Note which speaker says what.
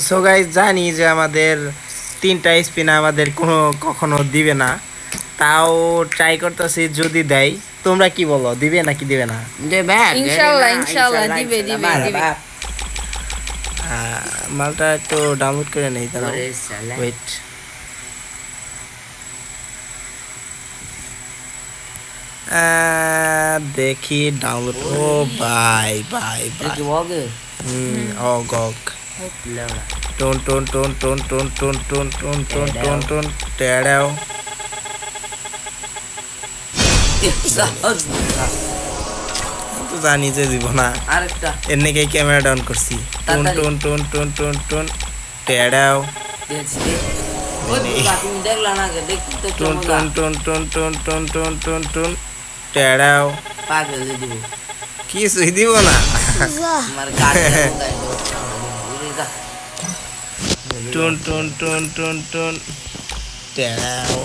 Speaker 1: So guys জানি যে আমাদের 3টা স্পিন আমাদের কখনো দিবে না, তাও ট্রাই করতেছি যদি দেয়। তোমরা কি বলো, দিবে নাকি দিবে না?
Speaker 2: ইনশাআল্লাহ ইনশাআল্লাহ দিবে দিবে দিবে।
Speaker 1: মালটা একটু ডাউনলোড করে নেই, দাঁড়াও ওয়েট। দেখি ডাউনলোড। ও ভাই ভাই ভাই, অগ অগ টোন টোন টোন টোন টোন টোন টোন টোন টোন টোন টোন টেড়াও। তো জানি যে দিব না, এর নাকি ক্যামেরা ডাউন করছি। টোন টোন টোন টোন টোন টোন টেড়াও। টোন টোন টোন টোন টোন টোন টোন টোন টোন টেড়াও। কিছুই দিব না। টোন টোন টোন টোন টোন টেড়াও।